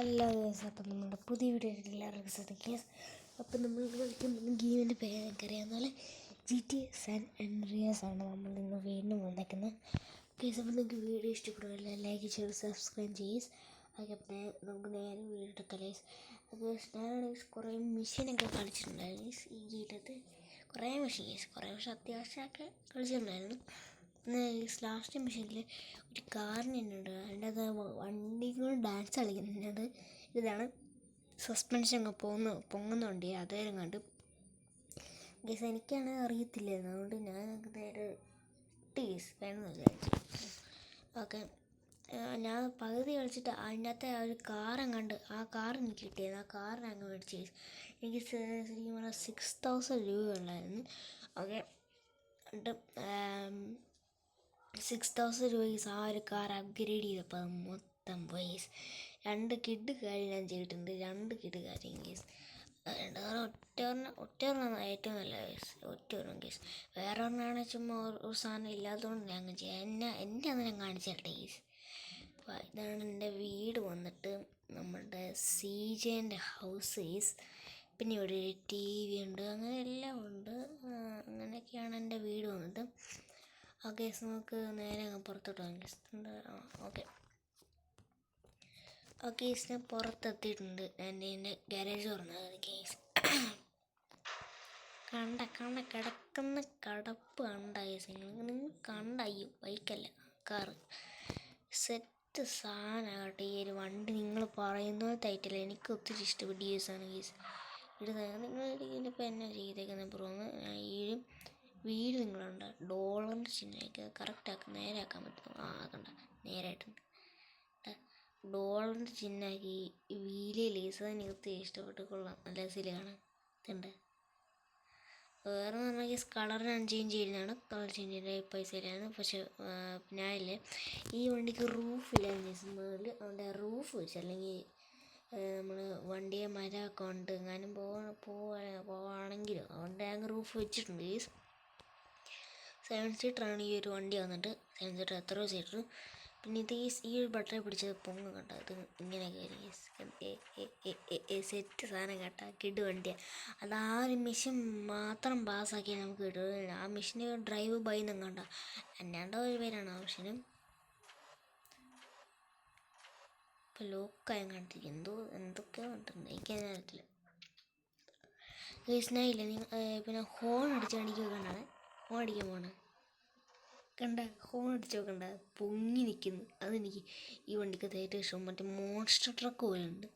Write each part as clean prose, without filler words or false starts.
Hello guys, അപ്പം നമ്മുടെ പുതിയ വീഡിയോയിൽ എല്ലാവർക്കും ശ്രദ്ധിക്കുക. അപ്പം നമ്മൾ കളിക്കുന്ന ഗെയിമിൻ്റെ പേര് എനിക്കറിയാവുന്ന പോലെ GTA San Andreas ആണ് നമ്മൾ നിങ്ങൾ വീണ്ടും വന്നേക്കുന്നത്. ഗൈസ്, അപ്പം നിങ്ങൾക്ക് വീഡിയോ ഇഷ്ടപ്പെടുമല്ലോ, ലൈക്ക് ചെയ്ത് സബ്സ്ക്രൈബ് ചെയ്യ്. അതുപോലെ നമുക്ക് നേരെ വീഡിയോ എടുക്കാം ഗൈസ്. അത് ഞാനാണെങ്കിൽ കുറേ മെഷീനൊക്കെ കളിച്ചിട്ടുണ്ടായിരുന്നു ഈ ഗെയിമിനകത്ത്. കുറേ മെഷീൻ അത്യാവശ്യമൊക്കെ കളിച്ചിട്ടുണ്ടായിരുന്നു. ലാസ്റ്റ് മെഷീനിൽ ഒരു കാറിനുണ്ട്, അതിൻ്റെ അത് വണ്ടികൾ ഡാൻസ് കളിക്കുന്നുണ്ട്. ഇതാണ് സസ്പെൻഷൻ ഒക്കെ പൊങ്ങുന്ന വണ്ടി. അതേലും കണ്ട് ഗൈസ് എനിക്കാണെങ്കിൽ അറിയത്തില്ലായിരുന്നു, അതുകൊണ്ട് ഞാൻ നേരെ വേണമെന്ന് വിചാരിച്ചു. ഓക്കെ, ഞാൻ പകുതി കളിച്ചിട്ട് അതിനകത്തെ ആ ഒരു കാറെങ്ങാണ്ട് ആ കാർ എനിക്ക് കിട്ടിയത്. ആ കാറിനെ അങ്ങ് മേടിച്ച് എനിക്ക് ശരിക്കും പറഞ്ഞാൽ 6000 രൂപയുള്ളായിരുന്നു. ഓക്കെ, എന്നിട്ട് 6000 രൂപ ആ ഒരു കാർ അപ്ഗ്രേഡ് ചെയ്തപ്പോൾ അത് മൊത്തം പോയി. 2 കിഡ് കാര്യം ഞാൻ ചെയ്തിട്ടുണ്ട്, 2 കിഡ് കാര്യം കേസ്. ഒറ്റൊരെണ്ണം ഏറ്റവും നല്ല കേസ്, ഒറ്റൊരെണ്ണം കേസ്. വേറെ ഒരെണ്ണമാണ് ചുമ്മാ ഒരു സാധനം ഇല്ലാത്തതുകൊണ്ട് ഞാൻ അങ്ങനെ ചെയ്യാം. എൻ്റെ അന്ന് ഞാൻ കാണിച്ചിട്ടെ കേസ്. അപ്പോൾ ഇതാണ് എൻ്റെ വീട് വന്നിട്ട്, നമ്മുടെ CJൻ്റെ ഹൗസ് കേസ്. പിന്നെ ഇവിടെ ഒരു TV ഉണ്ട്, അങ്ങനെ എല്ലാം ഉണ്ട്. അങ്ങനെയൊക്കെയാണ് എൻ്റെ വീട് വന്നിട്ട്. ഓക്കെ, നമുക്ക് നേരെ അങ്ങ് പുറത്തോട്ട് വാങ്ങിച്ചിട്ടുണ്ട്. ഓക്കെ, ഞാൻ പുറത്തെത്തിയിട്ടുണ്ട്. ഞാൻ എൻ്റെ ഗാരേജ് തുറന്നത് കേസ്. കിടക്കുന്ന കടപ്പ് കണ്ടായി നിങ്ങൾ കണ്ടയ്യോ, ബൈക്കല്ല കാറ്. സെറ്റ് സാധനമാകട്ടെ ഈ ഒരു വണ്ടി. നിങ്ങൾ പറയുന്ന പോലത്തായിട്ടില്ല, എനിക്ക് ഒത്തിരി ഇഷ്ടപ്പെട്ട യൂസാണ് കേസ്. നിങ്ങൾ ഇതിനിപ്പോൾ എന്നാ ചെയ്തേക്കുന്ന പുറമെ ഈ വീട് നിങ്ങളുണ്ട് ഡോളറിൻ്റെ ചിഹ്നമൊക്കെ കറക്റ്റാക്കി നേരെയാക്കാൻ പറ്റും. കണ്ട നേരായിട്ടുണ്ട്. ഡോളറിൻ്റെ ചിഹ്നമാക്കി വീല് ലേസ് എനിക്ക് ഇഷ്ടപ്പെട്ട് കൊള്ളാം, നല്ല രസമാണ്. ഇതുണ്ട് വേറെ പറഞ്ഞാൽ കളർ ഞാൻ ചേഞ്ച് ചെയ്യുന്നതാണ്. കളർ ചേഞ്ച് ചെയ്യുന്ന പൈസയിലാണ്. പക്ഷെ ഞാനില്ലേ ഈ വണ്ടിക്ക് റൂഫില്ലായിരുന്നു മുകളിൽ, അതുകൊണ്ട് റൂഫ് വെച്ച്, അല്ലെങ്കിൽ നമ്മൾ വണ്ടിയെ മരമൊക്കെ ഉണ്ട് എങ്ങാനും പോവാണെങ്കിലും, അതുകൊണ്ട് ഞാൻ റൂഫ് വെച്ചിട്ടുണ്ട്. 7 സീറ്ററാണ് ഈ ഒരു വണ്ടി വന്നിട്ട്. 7 സീറ്റർ എത്രയോ സീറ്റർ. പിന്നെ ഇത് ഈ ഒരു ബട്ടറെ പിടിച്ചത് പൊങ്ങ് കേട്ടോ. ഇത് ഇങ്ങനെ കയറി സെറ്റ് സാധനം കേട്ടോ, കിഡ് വണ്ടിയാണ്. അത് ആ ഒരു മെഷീൻ മാത്രം പാസ്സാക്കിയാൽ നമുക്ക് കിട്ടും. ആ മെഷീന് ഡ്രൈവ് ബൈ എന്നൊക്കെ കണ്ടോ, എന്നാണ്ടോ ഒരു പേരാണ് ആ മെഷീനും. ഇപ്പം ലോക്കായും കണ്ടിരിക്കും, എന്തൊക്കെയോ കണ്ടിട്ടുണ്ട്, എനിക്കതിനറിയത്തില്ല. ഗേസിനായില്ല പിന്നെ ഹോൺ അടിച്ച് കാണിക്കുക കണ്ടാണ്. ഹോൺ അടിക്കാൻ പോകണേ കണ്ട, ഹോൺ അടിച്ച് നോക്കണ്ട, പൊങ്ങി നിൽക്കുന്നു. അതെനിക്ക് ഈ വണ്ടിക്ക് ഏറ്റവും ഇഷ്ടം. മറ്റേ മോൺസ്റ്റർ ട്രക്ക് പോലെ ഉണ്ട്,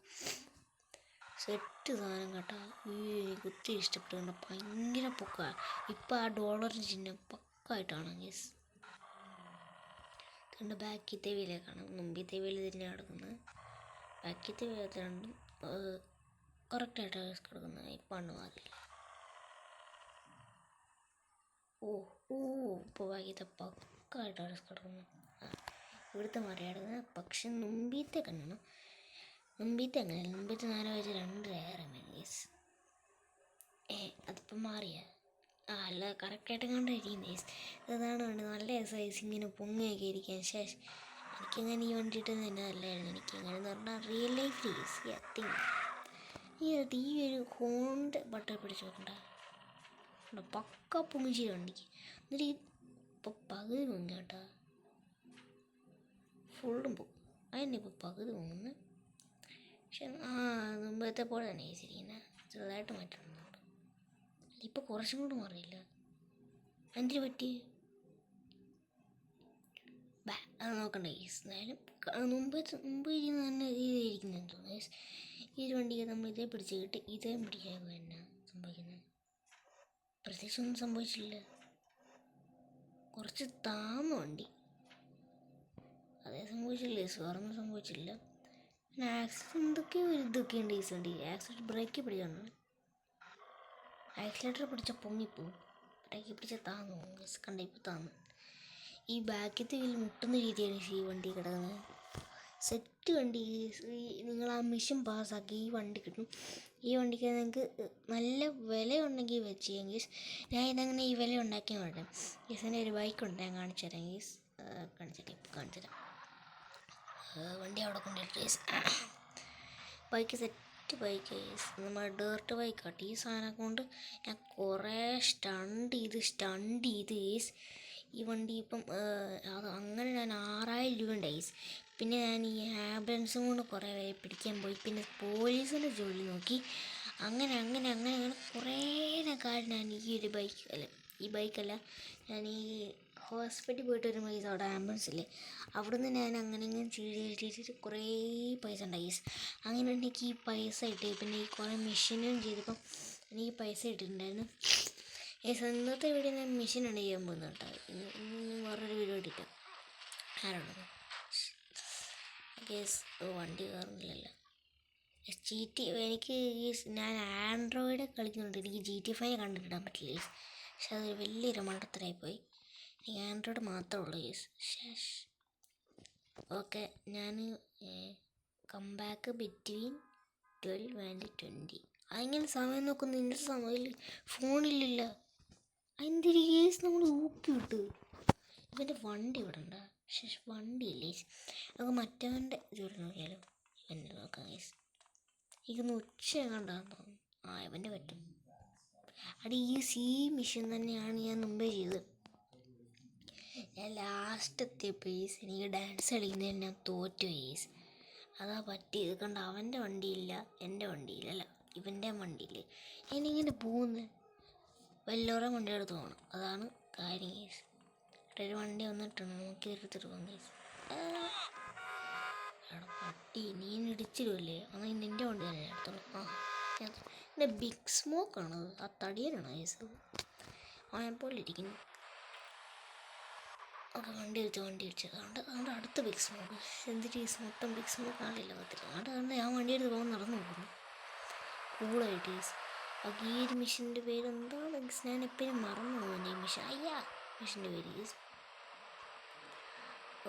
സെറ്റ് സാധനം കേട്ടോ. എനിക്ക് ഒത്തിരി ഇഷ്ടപ്പെട്ടു. കണ്ട ഭയങ്കര പൊക്കമാണ്. ഇപ്പം ആ ഡോളറിൻ്റെ ചിഹ്നം പക്കായിട്ടാണ് കേസ്. കണ്ട ബാക്കിത്തെ വീലേക്കാണ്, മുമ്പിത്തെ വീല് തന്നെ കിടക്കുന്നത്. ബാക്കിത്തെ വീലത്തെ രണ്ടും കറക്റ്റായിട്ടാണ് കിടക്കുന്നത്. ഇപ്പം മാറിയില്ല. ഇപ്പോൾ വൈകിട്ട് പക്കായിട്ടാണ് കിടക്കുന്നത്. ഇവിടുത്തെ മറിയാടുന്നത്. പക്ഷെ മുമ്പീത്തെ കണ്ടണം, മുമ്പീത്തെ അങ്ങനെയല്ല. മുമ്പീത്തെ 4 വയസ്സ് 2 മീൻസ് അതിപ്പം മാറിയ അല്ല, കറക്റ്റായിട്ട് കണ്ടിരിക്കും ഗൈസ്. അതാണ് വേണ്ടത്, നല്ല സൈസ് ഇങ്ങനെ പൊങ്ങിയൊക്കെ ഇരിക്കാൻ. ശേഷം എനിക്കങ്ങനെ ഈ വണ്ടി ഇട്ടത് തന്നെ നല്ലതായിരുന്നു. എനിക്കങ്ങനെ എന്ന് പറഞ്ഞാൽ റിയൽ ലൈഫ് ഗെയിംസ് ഈ ഒരു ഹോണിൻ്റെ ബട്ടൺ പിടിച്ച് നോക്കണ്ട, പക്ക പൊങ്ങിച്ച് വണ്ടിക്ക്. എന്നിട്ട് ഇപ്പോൾ പകുതി പൊങ്ങി കേട്ടോ, ഫുള്ളും പോകും. അതിൻ്റെ ഇപ്പോൾ പകുതി പൊങ്ങുന്നു. പക്ഷെ മുമ്പത്തെ പോലെ തന്നെ ശരിയെന്നെ ചെറുതായിട്ട് മാറ്റുന്നുണ്ട്. ഇപ്പോൾ കുറച്ചും കൂടെ മാറിയില്ല. എന്തിനു പറ്റി അത് നോക്കണ്ട കേസ്. എന്തായാലും മുമ്പ് ഇരിക്കുന്ന തന്നെ ഇരിക്കുന്നതെന്ന് തോന്നുന്നു. ഈ ഒരു വണ്ടിക്ക് നമ്മൾ ഇതേ പിടിച്ചിട്ട് ഇതേ പിടിക്കാതെ തന്നെ സംഭവിക്കുന്നത്. പ്രത്യേകിച്ചൊന്നും സംഭവിച്ചില്ല, കുറച്ച് താന്ന വണ്ടി, അതേ സംഭവിച്ചില്ല. വേറൊന്നും സംഭവിച്ചില്ല. പിന്നെ ആക്സിഡൻറ്റ് എന്തൊക്കെയോ ഇതൊക്കെ ഉണ്ട് ഈ വണ്ടി. ആക്സിഡൻറ്റ് ബ്രേക്ക് പിടിക്കണം, ആക്സിലേറ്റർ പിടിച്ച പൊങ്ങിപ്പോവും, ബ്രേക്ക് പിടിച്ച താന്നു കണ്ട. ഇപ്പോൾ താന്നു. ഈ ബാക്കിത്തെ വീൽ മുട്ടുന്ന രീതിയാണ് ഈ വണ്ടി കിടക്കുന്നത്. സെറ്റ് വണ്ടി. നിങ്ങൾ ആ മിഷൻ പാസ്സാക്കി ഈ വണ്ടി കിട്ടും. ഈ വണ്ടിക്ക് നിങ്ങൾക്ക് നല്ല വിലയുണ്ടെങ്കിൽ വെച്ചെങ്കിൽ ഞാൻ ഇതങ്ങനെ ഈ വില ഉണ്ടാക്കിയാൽ മാറ്റാം. ഗീസിൻ്റെ ഒരു ബൈക്കുണ്ട്, ഞാൻ കാണിച്ചു തരാം ഗീസ്. കാണിച്ചു തരാം വണ്ടി അവിടെ കൊണ്ടിട്ട് ഗീസ്. ബൈക്ക് സെറ്റ് ബൈക്ക് ഗൈസ്, നമ്മുടെ ഡേർട്ട് ബൈക്കാട്ട്. ഈ സാധനം കൊണ്ട് ഞാൻ കുറേ സ്റ്റണ്ട് ചെയ്ത് ഗൈസ്. ഈ വണ്ടി ഇപ്പം അത് അങ്ങനെ ഞാൻ 6000 രൂപ ഉണ്ട് ഗൈസ്. പിന്നെ ഞാൻ ഈ ആംബുലൻസും കൊണ്ട് കുറേ പേരെ പിടിക്കാൻ പോയി, പിന്നെ പോലീസിൻ്റെ ജോലി നോക്കി. അങ്ങനെ കുറേ കാര്യം ഞാൻ ഈ ബൈക്കല്ല ഞാൻ ഈ ഹോസ്പിറ്റലിൽ പോയിട്ട് വരുമ്പോൾ ഗൈസ് അവിടെ ആംബുലൻസ് ഇല്ലേ, അവിടെ നിന്ന് ഞാൻ അങ്ങനെ ചെയ്തിട്ട് കുറേ പൈസ ഉണ്ടായി ഗൈസ്. അങ്ങനെ എനിക്ക് ഈ പൈസ കിട്ടി. പിന്നെ ഈ കുറേ മെഷീനും ചെയ്തപ്പം എനിക്ക് പൈസ കിട്ടിയിട്ടുണ്ടായിരുന്നു ഗൈസ്. ഇന്നത്തെ വീഡിയോ ഞാൻ മെഷീനാണ് ചെയ്യാൻ പോകുന്നത് കേട്ടോ. ഇന്ന് വേറൊരു വീഡിയോ ഇട്ടിട്ട് ആരാണത് ഗൈസ്. വണ്ടി കയറുന്നില്ലല്ലോ. എനിക്ക് ഞാൻ ആൻഡ്രോയിഡ് കളിക്കുന്നുണ്ട്, എനിക്ക് GTA 5 കണ്ടിട്ടിടാൻ പറ്റില്ല ഗൈസ്. പക്ഷെ അതൊരു വലിയൊരു മണ്ടത്തരായിപ്പോയി. എനിക്ക് ആൻഡ്രോയിഡ് മാത്രമേ ഉള്ളൂ ഗൈസ്. ഓക്കെ, ഞാൻ കംബാക്ക് ബിറ്റ്വീൻ 12 and 20. അതിങ്ങനെ സമയം നോക്കുന്നു, ഇന്നത്തെ സമയം ഫോണിലില്ല. അതിൻ്റെ കേസ് നമ്മൾ ഊപ്പി വിട്ടു. ഇവൻ്റെ വണ്ടി ഇവിടെ ഉണ്ടോ? പക്ഷേ വണ്ടിയില്ലേ. നമുക്ക് മറ്റവൻ്റെ ജോലി നോക്കിയാലോ. ഇവൻ്റെ നോക്കാം കേസ്. ഇതൊന്ന് ഉച്ച കണ്ടാന്ന് തോന്നുന്നു. ഇവൻ്റെ പറ്റും. അടി ഈ മിഷൻ തന്നെയാണ് ഞാൻ മുമ്പേ ചെയ്തത്. ഞാൻ ലാസ്റ്റ് എത്തിയപ്പോൾ എനിക്ക് ഡാൻസ് കളിക്കുന്നതിന് ഞാൻ തോറ്റു കേസ്. അതാ പറ്റിയത്. കണ്ട, അവൻ്റെ വണ്ടിയില്ല, എൻ്റെ വണ്ടിയിലല്ല, ഇവൻ്റെ വണ്ടിയിൽ ഞാനിങ്ങനെ പോകുന്നത്. വല്ലവരുടെ വണ്ടി എടുത്ത് പോകണം, അതാണ് കാര്യം കേസ്. ഒരു വണ്ടി വന്നിട്ടുണ്ട്, നോക്കി എടുത്തിട്ട് പോകാം കേസ്. പട്ടി നീ ഇടിച്ചിടുമല്ലേ, എന്നാൽ നിൻ്റെ വണ്ടി തന്നെ എടുത്തോളൂ. എൻ്റെ ബിഗ് സ്മോക്കാണത്, ആ തടിയനാണ് കേസ്. പോലെ ഇരിക്കുന്നു. ഓക്കെ, വണ്ടി വെച്ച് അതുകൊണ്ട് അടുത്ത ബിഗ് സ്മോക്ക്. എന്തിട്ട് ഈ മൊത്തം ബിഗ് സ്മോക്ക് ആളില്ല പറ്റില്ല. അതുകൊണ്ട് ഞാൻ വണ്ടി എടുത്ത് പോകാൻ നടന്നു പോകുന്നു കൂളായിട്ട് കേസ്. ഈ ഒരു മിഷീൻ്റെ പേര് എന്താണ് ഗീസ്, ഞാൻ എപ്പോഴും മറന്നു പോകുന്നു ഈ മിഷീൻ്റെ പേര് ഗീസ്.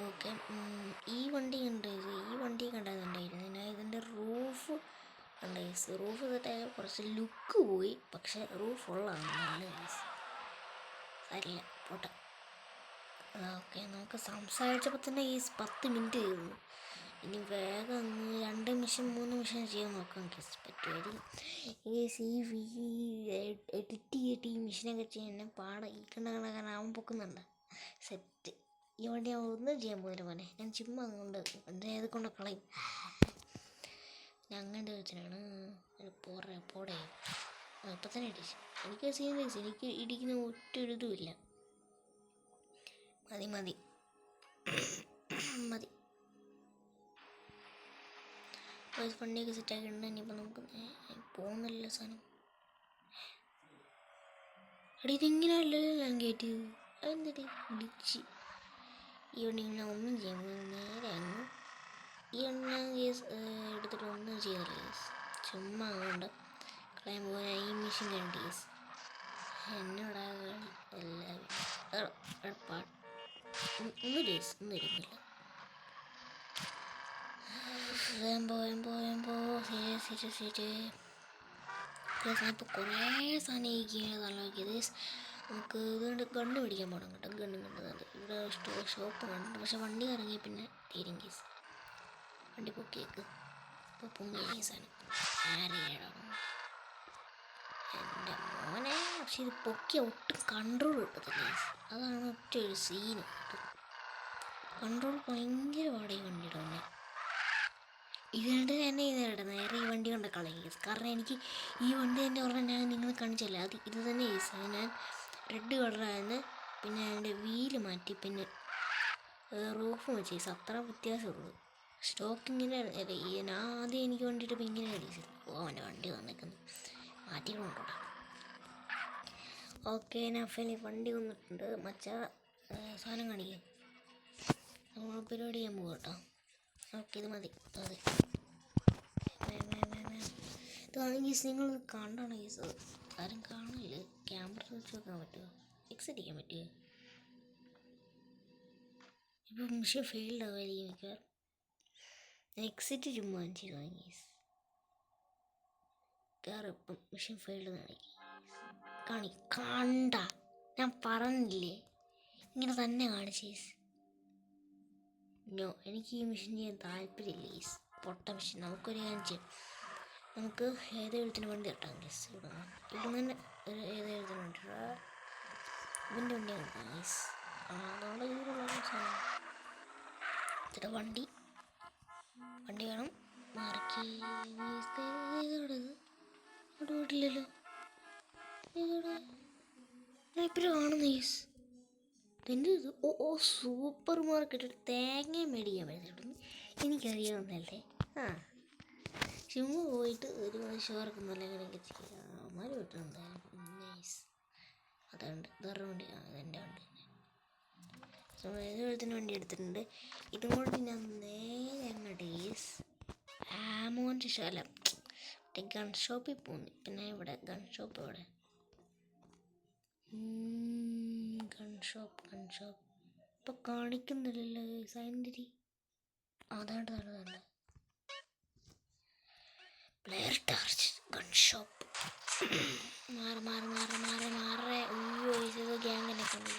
ഓക്കെ, ഈ വണ്ടി കണ്ടായിരുന്നു. ഞാൻ ഇതിൻ്റെ റൂഫ് കണ്ട ഗീസ്. റൂഫ് സെറ്റായ കുറച്ച് ലുക്ക് പോയി, പക്ഷെ റൂഫ് ഉള്ളതാണ് നല്ല ഗീസ്. സാരില്ല, പോട്ടെ. ഓക്കെ, നമുക്ക് സംസാരിച്ചപ്പോൾ തന്നെ ഈ 10 മിനിറ്റ് തീർന്നു. ഇനി വേഗം 2 മിഷൻ 3 മിഷൻ ചെയ്യാൻ നോക്കാം ഗീസ്. പറ്റുമായിരിക്കും എഡിറ്റ് ചെയ്തിട്ട് ഈ മിഷനൊക്കെ ചെയ്യാൻ എന്നെ പാടാ. ഈ കണക്കാൻ അവൻ പൊക്കുന്നുണ്ട് സെറ്റ്. ഈ വണ്ടി ഞാൻ ഒന്നും ചെയ്യാൻ പോകുന്നില്ല മോനെ. ഞാൻ ചുമ്മാ കൊണ്ട് ഏത് കൊണ്ട് കളയും. ഞാൻ അങ്ങനത്തെ വെച്ചിട്ടാണ് പോടെ ഇപ്പം തന്നെ ഇടിച്ചു. എനിക്ക് സീരിയസ്, എനിക്ക് ഇടിക്കുന്ന ഒറ്റൊരിതും ഇല്ല. മതി വണ്ടിയൊക്കെ സെറ്റാക്കിയിട്ടുണ്ട്. ഇനിയിപ്പോൾ നമുക്ക് പോകുന്നില്ല സാധനം. അടി ഇതിങ്ങനെയല്ലോ ഞാൻ കയറ്റിയത്. അതെന്താ ഇടിച്ച് ഈ വണ്ടി ഞാൻ ഒന്നും ചെയ്യാൻ നേരെ അങ്ങ് ഈ എണ്ണ കേസ് എടുത്തിട്ട് ഒന്നും ചെയ്തില്ല കേസ്. ചുമ്മാ അതുകൊണ്ട് കളയാൻ പോകാൻ ഈ മെഷീൻ കണ്ടി കേസ്. എന്നോട് എല്ലാവരും ഒന്നും ഇരിക്കുന്നില്ല. ശരി ഇപ്പോൾ കുറേ സാധനം ഈ ഗെയിം തള്ളാക്കിയത്. നമുക്ക് ഇതുകൊണ്ട് ഗണ്ണ് പിടിക്കാൻ പോകണം കേട്ടോ. ഗണ്ണ് കണ്ടത് ഇവിടെ ഇഷ്ടമുള്ള ഷോപ്പ് കണ്ടിട്ട്, പക്ഷെ വണ്ടി ഇറങ്ങി പിന്നെ തീരും കേസ്. വണ്ടി പൊക്കിയേക്ക് ഇപ്പോൾ പൊങ്ങിയ കേസാണ്. ആരെയാണോ എൻ്റെ മോനെ. പക്ഷെ ഇത് പൊക്കിയ ഒട്ടും കൺട്രോൾ കിട്ടത്തില്ല കേസ്. അതാണ് ഒറ്റ ഒരു സീന്. കൺട്രോൾ ഭയങ്കര പാടായി വണ്ടിയുടെ തന്നെ. ഇതുകൊണ്ട് തന്നെ നേരെ ഈ വണ്ടി കൊണ്ട് കളയും കേസ്. കാരണം എനിക്ക് ഈ വണ്ടി തന്നെ പറഞ്ഞാൽ ഞാൻ നിങ്ങൾ കാണിച്ചല്ല, ഇത് തന്നെ കേസ്. ഞാൻ റെഡ് കളറായിരുന്നു, പിന്നെ അതിൻ്റെ വീല് മാറ്റി, പിന്നെ റൂഫ് വെച്ച് കേസ്. അത്ര വ്യത്യാസമുള്ളൂ. സ്റ്റോക്കിങ്ങനെ ഞാൻ ആദ്യം എനിക്ക് വണ്ടിയിട്ട് ഇപ്പം ഇങ്ങനെ അടിച്ചു. അവൻ്റെ വണ്ടി വന്നേക്കുന്നു, മാറ്റിക്കൊണ്ടോ. ഓക്കെ, നഫലി വണ്ടി വന്നിട്ടുണ്ട്. സാധനം കാണിക്കാം. നമ്മൾ പരിപാടി ചെയ്യാൻ പോകും കേട്ടോ. ഓക്കെ, ഇത് മതി. ഇതാണെങ്കിൽ നിങ്ങൾ കണ്ടാണ് കേസ്. ആരും കാണില്ല. ക്യാമറ വെച്ച് വെക്കാൻ പറ്റുമോ? എക്സിറ്റ് ചെയ്യാൻ പറ്റുമോ? ഇപ്പം മിഷൻ ഫെയിൽഡ് ആവുമായിരിക്കും മിക്കവാറും. എക്സിറ്റ് ചുമ്മാ ചെയ്തു കേസ്. കാരണം ഇപ്പം മിഷൻ ഫെയിൽഡ് കണ്ട ഞാൻ പറഞ്ഞില്ലേ, ഇങ്ങനെ തന്നെ കാണിച്ചു കേസ്. നോ, എനിക്ക് ഈ മിഷൻ ചെയ്യാൻ താല്പര്യമില്ല കേസ്. പൊട്ട മെഷീൻ. നമുക്കൊരു കാര്യം ചെയ്യും, നമുക്ക് ഏതെഴുത്തിന് വണ്ടി തട്ടാം ഗീസ്. ഇവിടെ തന്നെ ഒരു ഏതെഴുത്തിന് വണ്ടി ഇതിൻ്റെ വണ്ടിയാണ് ഗീസ്. അതുകൊണ്ട് ഇതിലുള്ള സാധനം ചേട്ടാ വണ്ടി വേണം മാറിക്ക്. ഇവിടെ വീട്ടില്ലല്ലോ, ഇപ്പോഴും കാണുന്ന ഗീസ്. എൻ്റെ ഇത് സൂപ്പർ മാർക്കറ്റ് തേങ്ങ മേടിക്കാൻ പറ്റുന്നു. എനിക്കറിയാവുന്നല്ലേ. ചുമ്മാ പോയിട്ട് ഒരു ഷോർക്കൊന്നുമല്ല ഇങ്ങനെയൊക്കെ ചെയ്യാം. അമ്മമാർ വിട്ടുണ്ടായിരുന്നു. നൈസ്. അതുകൊണ്ട് വേറെ വണ്ടി, അതെൻ്റെ വണ്ടി. ഏതൊഴുത്തിന് വണ്ടി എടുത്തിട്ടുണ്ട്. ഇതും കൊണ്ട് ഞാൻ നേരെ അങ്ങോട്ട് ആമോൻ്റെ ശാല മറ്റേ ഗൺ ഷോപ്പിൽ പോകുന്നു. പിന്നെ ഇവിടെ ഗൺ ഷോപ്പ് ഇവിടെ ഗൺ ഷോപ്പ് ഇപ്പം കാണിക്കുന്നില്ലല്ലോ സൈൻഡിരി. അതാണ്ട് പ്ലെയർ ടാർച്ച് ഗൺ ഷോപ്പ്. മാറേ. അയ്യോ ഇത് ഗ്യാങ്ങിനെ കണ്ടു.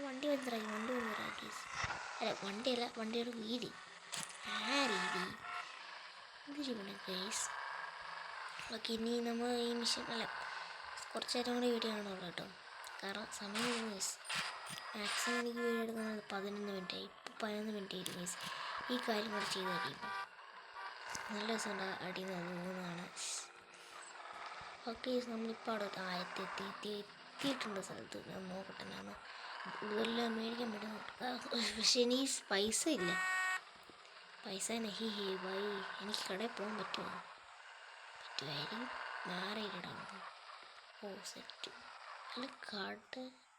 വണ്ടി വന്നിറാക്കി. അല്ല വണ്ടിയല്ല, വണ്ടിയുടെ രീതി രീതി എന്ത് ചെയ്യണം ഗൈസ്. ഓക്കെ, ഇനി നമ്മൾ ഈ മിഷൻ അല്ല കുറച്ച് നേരം കൂടി വീഡിയോ കാണുള്ളൂ കേട്ടോ. കാരണം സമയം ഗൈസ്. മാക്സിമം എനിക്ക് വീഡിയോ എടുക്കുന്നത് 11 മിനിറ്റായി. ഇപ്പോൾ 11 മിനിറ്റ് ആയിരിക്കും ഗൈസ്. ഈ കാര്യം കൂടെ ചെയ്ത് കഴിയുമ്പോൾ നല്ല ദിവസം അടിയിൽ പോകുന്നതാണ്. ഓക്കെ, നമ്മളിപ്പോൾ അവിടെ എത്തിയിട്ടുണ്ട് സ്ഥലത്ത്. ഞാൻ നോക്കട്ടെ, ഞാൻ ഇതെല്ലാം മേടിക്കാൻ പറ്റുന്നു. പക്ഷേ എനിക്ക് പൈസ ഇല്ല. പൈസ നഹി ഹേ ഭായി. എനിക്ക് കടയിൽ പോകാൻ പറ്റുമായിരിക്കും. മാറിയിടാം. സെറ്റ്. അല്ല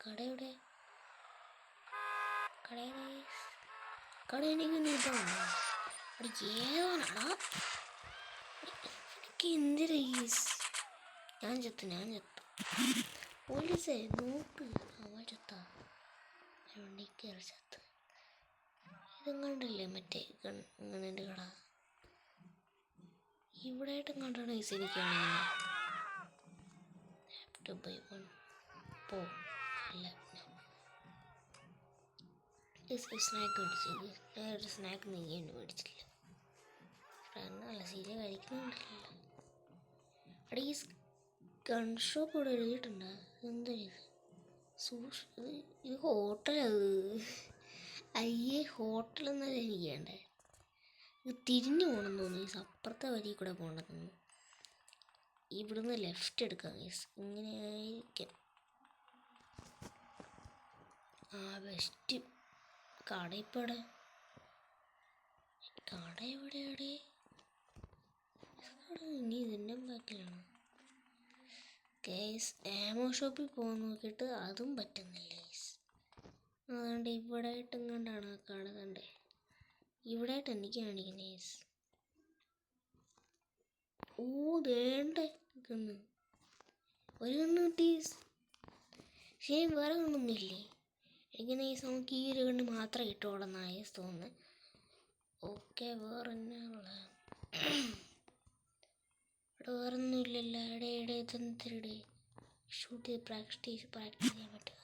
കടയുടെ കട എനിക്ക് ഇതാണ്. അവിടെ ഏതാണാ എനിക്ക് എന്തിനാ ഞാൻ ചത്തു. പോലീസേ നോക്ക്, അവൻ ചത്ത വണ്ടി കയറി ചത്ത്. ഇതും കണ്ടില്ലേ മറ്റേ ഗണ്ണിൻ്റെ കട. ഇവിടെ ആയിട്ടും കണ്ടാണ് ഈ ശരിക്കാണെങ്കിൽ സ്നാക്ക് മേടിച്ചത്. ഞാനൊരു സ്നാക്ക് നീങ്ങിയുണ്ട് മേടിച്ചില്ല. ഫ്രണ്ടല്ല സീരിയ കഴിക്കുന്നുണ്ടല്ലോ. അവിടെ ഈ ഗൺ ഷോപ്പ് ഇവിടെ എഴുതിയിട്ടുണ്ട്. എന്താ ഇത് ഹോട്ടലത്. അയ്യേ, ഹോട്ടലെന്നല്ല എനിക്ക് വേണ്ടേ. ഇത് തിരിഞ്ഞു പോകണം തോന്നി. അപ്പുറത്തെ വരി കൂടെ പോകണമെന്ന്. ഇവിടുന്ന് ലെഫ്റ്റ് എടുക്കാം ഗൈസ്. ഇങ്ങനെ ആയിരിക്കാം ബെസ്റ്റ്. കട എവിടെയാണ് ഇനി ഇതിൻ്റെ ബാക്കിലാണ് ഗൈസ്. ആമോ ഷോപ്പിൽ പോകാൻ നോക്കിയിട്ട് അതും പറ്റുന്നില്ല ഗൈസ്. അതുകൊണ്ട് ഇവിടെ ആയിട്ടും കണ്ടാണ് ആ കട കണ്ടേ. ഇവിടെ ആയിട്ട് എനിക്ക് കാണിക്കുന്നത് ഗൈസ്. ദേണ്ടേ ഒരു കണ്ണ് കിട്ടി. പക്ഷേ വേറെ കണ്ണൊന്നുമില്ലേ. എനിക്ക് നൈസ് നമുക്ക് ഈ ഒരു കണ്ണ് മാത്രമേ ഇട്ടോളെന്ന് നൈസ് തോന്നുന്നു. ഓക്കെ, വേറെ തന്നെയുള്ള ഇവിടെ വേറെ ഒന്നും ഇല്ലല്ലോ. ഇടെ ഷൂട്ട് ചെയ്ത് പ്രാക്ടീസ് ചെയ്യാൻ പറ്റുക.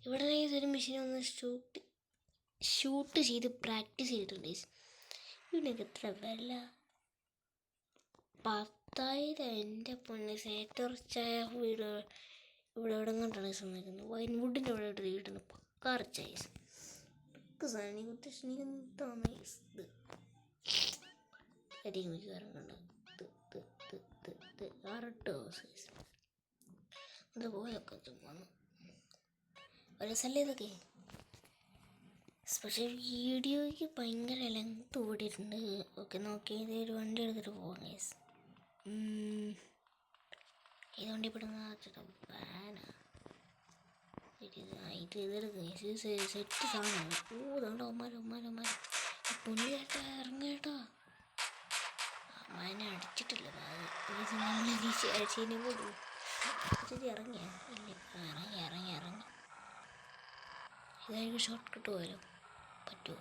ഇവിടെ നൈസ് ഒരു മെഷീൻ ഒന്ന് ഷൂട്ട് ചെയ്ത് പ്രാക്ടീസ് ചെയ്തിട്ടുണ്ട്. ഇതിനൊക്കെ എത്ര വില? 10,000. എൻ്റെ പൊന്നെ, സേറ്റർച്ചായ വീട് ഇവിടെ കണ്ടാണ് സമ്മതിക്കുന്നത്. വൈൻവുഡിൻ്റെ അവിടെ ഇട്ട് വീട്ടിന് പക്കാ റിച്ചായി സാധനം. എന്താണ് ഇത് അരിക്കും മിക്കവാറും കണ്ട സൈസ് അതുപോലൊക്കെ ചുമ്മാ ഒരു സ്ഥലം ഇതൊക്കെ. പക്ഷേ വീഡിയോയ്ക്ക് ഭയങ്കര ലെങ്ത് കൂടിയിട്ടുണ്ട്. ഓക്കെ, നോക്കി ഇതൊരു വണ്ടി എടുത്തിട്ട് പോവാം ഗൈസ്. ഇത് വണ്ടി പെടുന്ന ബാനാ. ഇതെടുക്കുക സെറ്റ് സാധനമാണ്. ഇതുകൊണ്ട് ഒമാര് പൊന്നു ചേട്ടാ ഇറങ്ങേട്ടാ. അമ്മാനെ അടിച്ചിട്ടില്ല. നമ്മളെ പോലും ഇറങ്ങിയ ഇറങ്ങി ഇതായിരിക്കും ഷോർട്ട് കട്ട് പോയാലോ. പറ്റുമോ?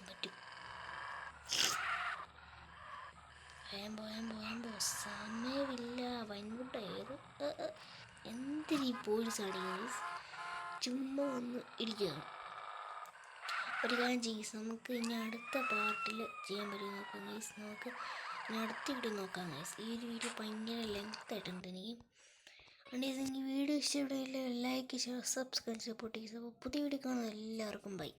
പറ്റും. വേമ്പോ സമയമില്ല. വൈൻവുഡ് ഏത് എന്തിനീ പോലീസ് അടിക്കുന്നത്? ചുമ്മാ ഒന്ന് ഇരിക്കുക. ഒരു കാര്യം ചെയ്യും, നമുക്ക് ഇനി അടുത്ത പാർട്ടിൽ ചെയ്യാൻ പറ്റും നോക്കാം ഗൈസ്. നമുക്ക് ഇനി അടുത്ത വീഡിയോ നോക്കാം ഗൈസ്. ഈ ഒരു വീഡിയോ ഭയങ്കര ലെങ്ത് ആയിട്ടുണ്ട് എനിക്ക്. അതുകൊണ്ട് ഈ വീഡിയോ ഇഷ്ടപ്പെട്ടില്ല ലൈക്ക് ചെയ്യുക, സബ്സ്ക്രൈബ്, സപ്പോർട്ട് ചെയ്യുക. അപ്പോൾ പുതിയ വീഡിയോ കാണുന്ന എല്ലാവർക്കും ബൈ.